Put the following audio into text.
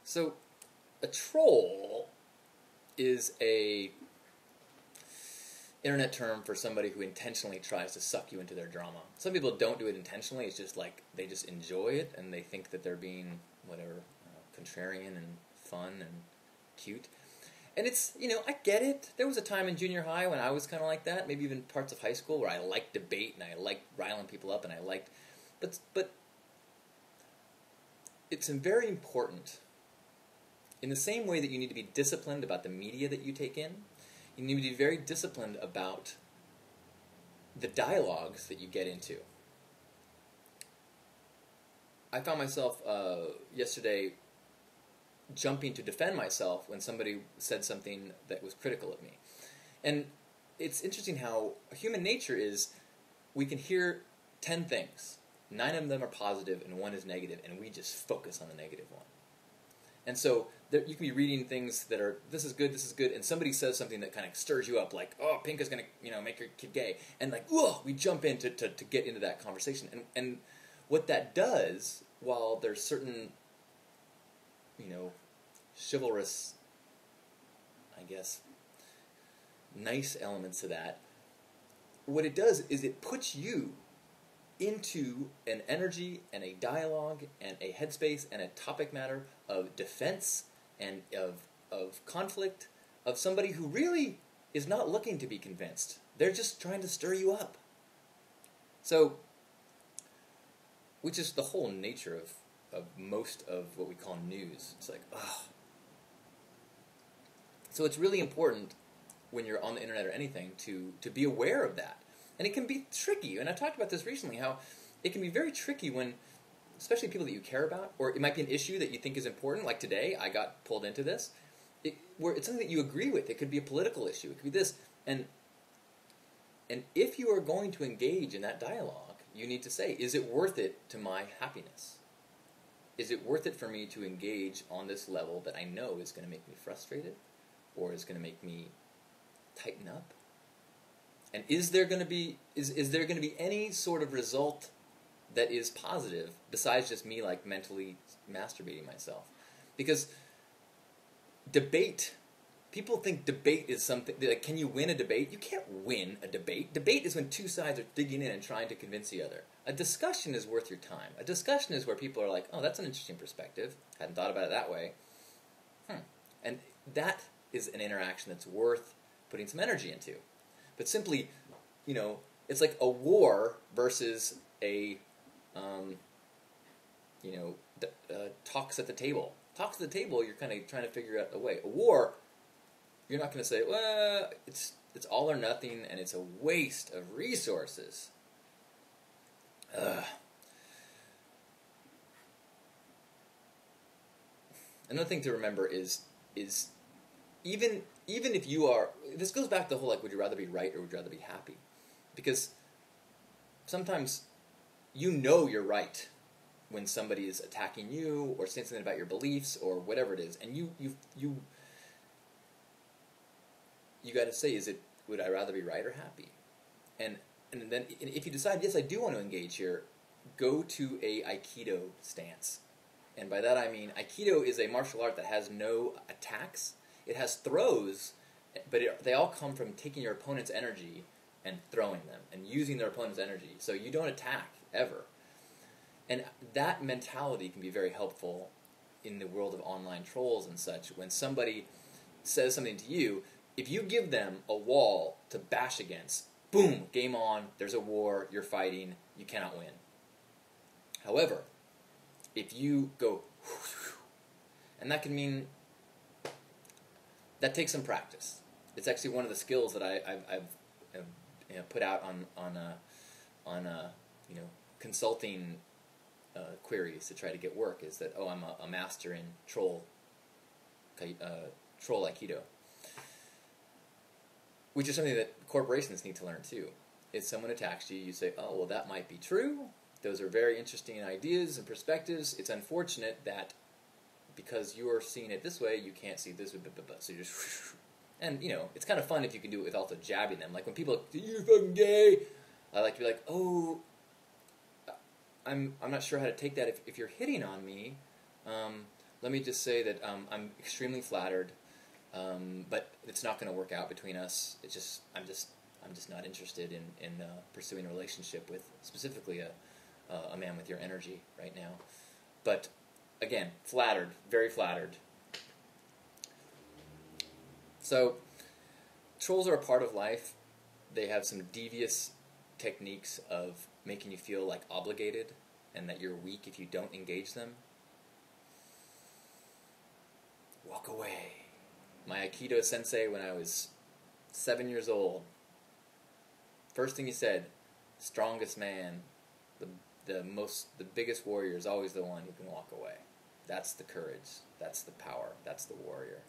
So, a troll is a internet term for somebody who intentionally tries to suck you into their drama. Some people don't do it intentionally. It's just like they just enjoy it and they think that they're being whatever, contrarian and fun and cute. And it's, I get it. There was a time in junior high when I was kind of like that, maybe even parts of high school where I liked debate and I liked riling people up and I liked, but it's very important. In the same way that you need to be disciplined about the media that you take in, you need to be very disciplined about the dialogues that you get into. I found myself yesterday jumping to defend myself when somebody said something that was critical of me. And it's interesting how human nature is, we can hear 10 things. 9 of them are positive and 1 is negative, and we just focus on the negative one. And so you can be reading things that are, this is good, and somebody says something that kind of stirs you up, like, oh, pink is going to make your kid gay. And like, whoa, we jump in to get into that conversation. And what that does, while there's certain, chivalrous, I guess, nice elements to that, what it does is it puts you into an energy and a dialogue and a headspace and a topic matter of defense and of conflict, of somebody who really is not looking to be convinced. They're just trying to stir you up. So, which is the whole nature of most of what we call news. It's like, ugh. So it's really important when you're on the internet or anything to be aware of that. And it can be tricky, and I talked about this recently, how it can be very tricky when, especially people that you care about, or it might be an issue that you think is important, like today, I got pulled into this, where it's something that you agree with. It could be a political issue, it could be this, and if you are going to engage in that dialogue, you need to say, is it worth it to my happiness? Is it worth it for me to engage on this level that I know is going to make me frustrated, or is going to make me tighten up? And is there going to be any sort of result that is positive besides just me like mentally masturbating myself? Because debate, people think debate is something like, can you win a debate? You can't win a debate. Debate is when two sides are digging in and trying to convince the other. A discussion is worth your time. A discussion is where people are like, oh, that's an interesting perspective. Hadn't thought about it that way. And that is an interaction that's worth putting some energy into. But simply, it's like a war versus a, talks at the table. Talks at the table, you're kind of trying to figure out a way. A war, you're not going to say, well, it's all or nothing, and it's a waste of resources. Another thing to remember is even if you are, this goes back to the whole, like, would you rather be right or would you rather be happy? Because sometimes you're right when somebody is attacking you or saying something about your beliefs or whatever it is, and you got to say, would I rather be right or happy? And then if you decide, yes, I do want to engage here, go to a Aikido stance. And by that I mean, Aikido is a martial art that has no attacks. It has throws, but they all come from taking your opponent's energy and throwing them, and using their opponent's energy. So you don't attack, ever. And that mentality can be very helpful in the world of online trolls and such. When somebody says something to you, if you give them a wall to bash against, boom, game on, there's a war, you're fighting, you cannot win. However, if you go, and that can mean, that takes some practice. It's actually one of the skills that I've put out on consulting queries to try to get work, is that, I'm a master in troll Aikido, which is something that corporations need to learn too. If someone attacks you, you say, oh, well, that might be true. Those are very interesting ideas and perspectives. It's unfortunate that because you are seeing it this way, you can't see this. So you just, and it's kind of fun if you can do it with also jabbing them. Like when people, you're fucking gay, I like to be like, oh, I'm not sure how to take that if you're hitting on me. let me just say that I'm extremely flattered, but it's not going to work out between us. I'm just not interested in pursuing a relationship with specifically a man with your energy right now. But again, flattered, very flattered. So, trolls are a part of life. They have some devious techniques of making you feel like obligated and that you're weak if you don't engage them. Walk away. My Aikido sensei, when I was 7 years old, first thing he said, strongest man, the biggest warrior is always the one who can walk away. That's the courage. That's the power. That's the warrior.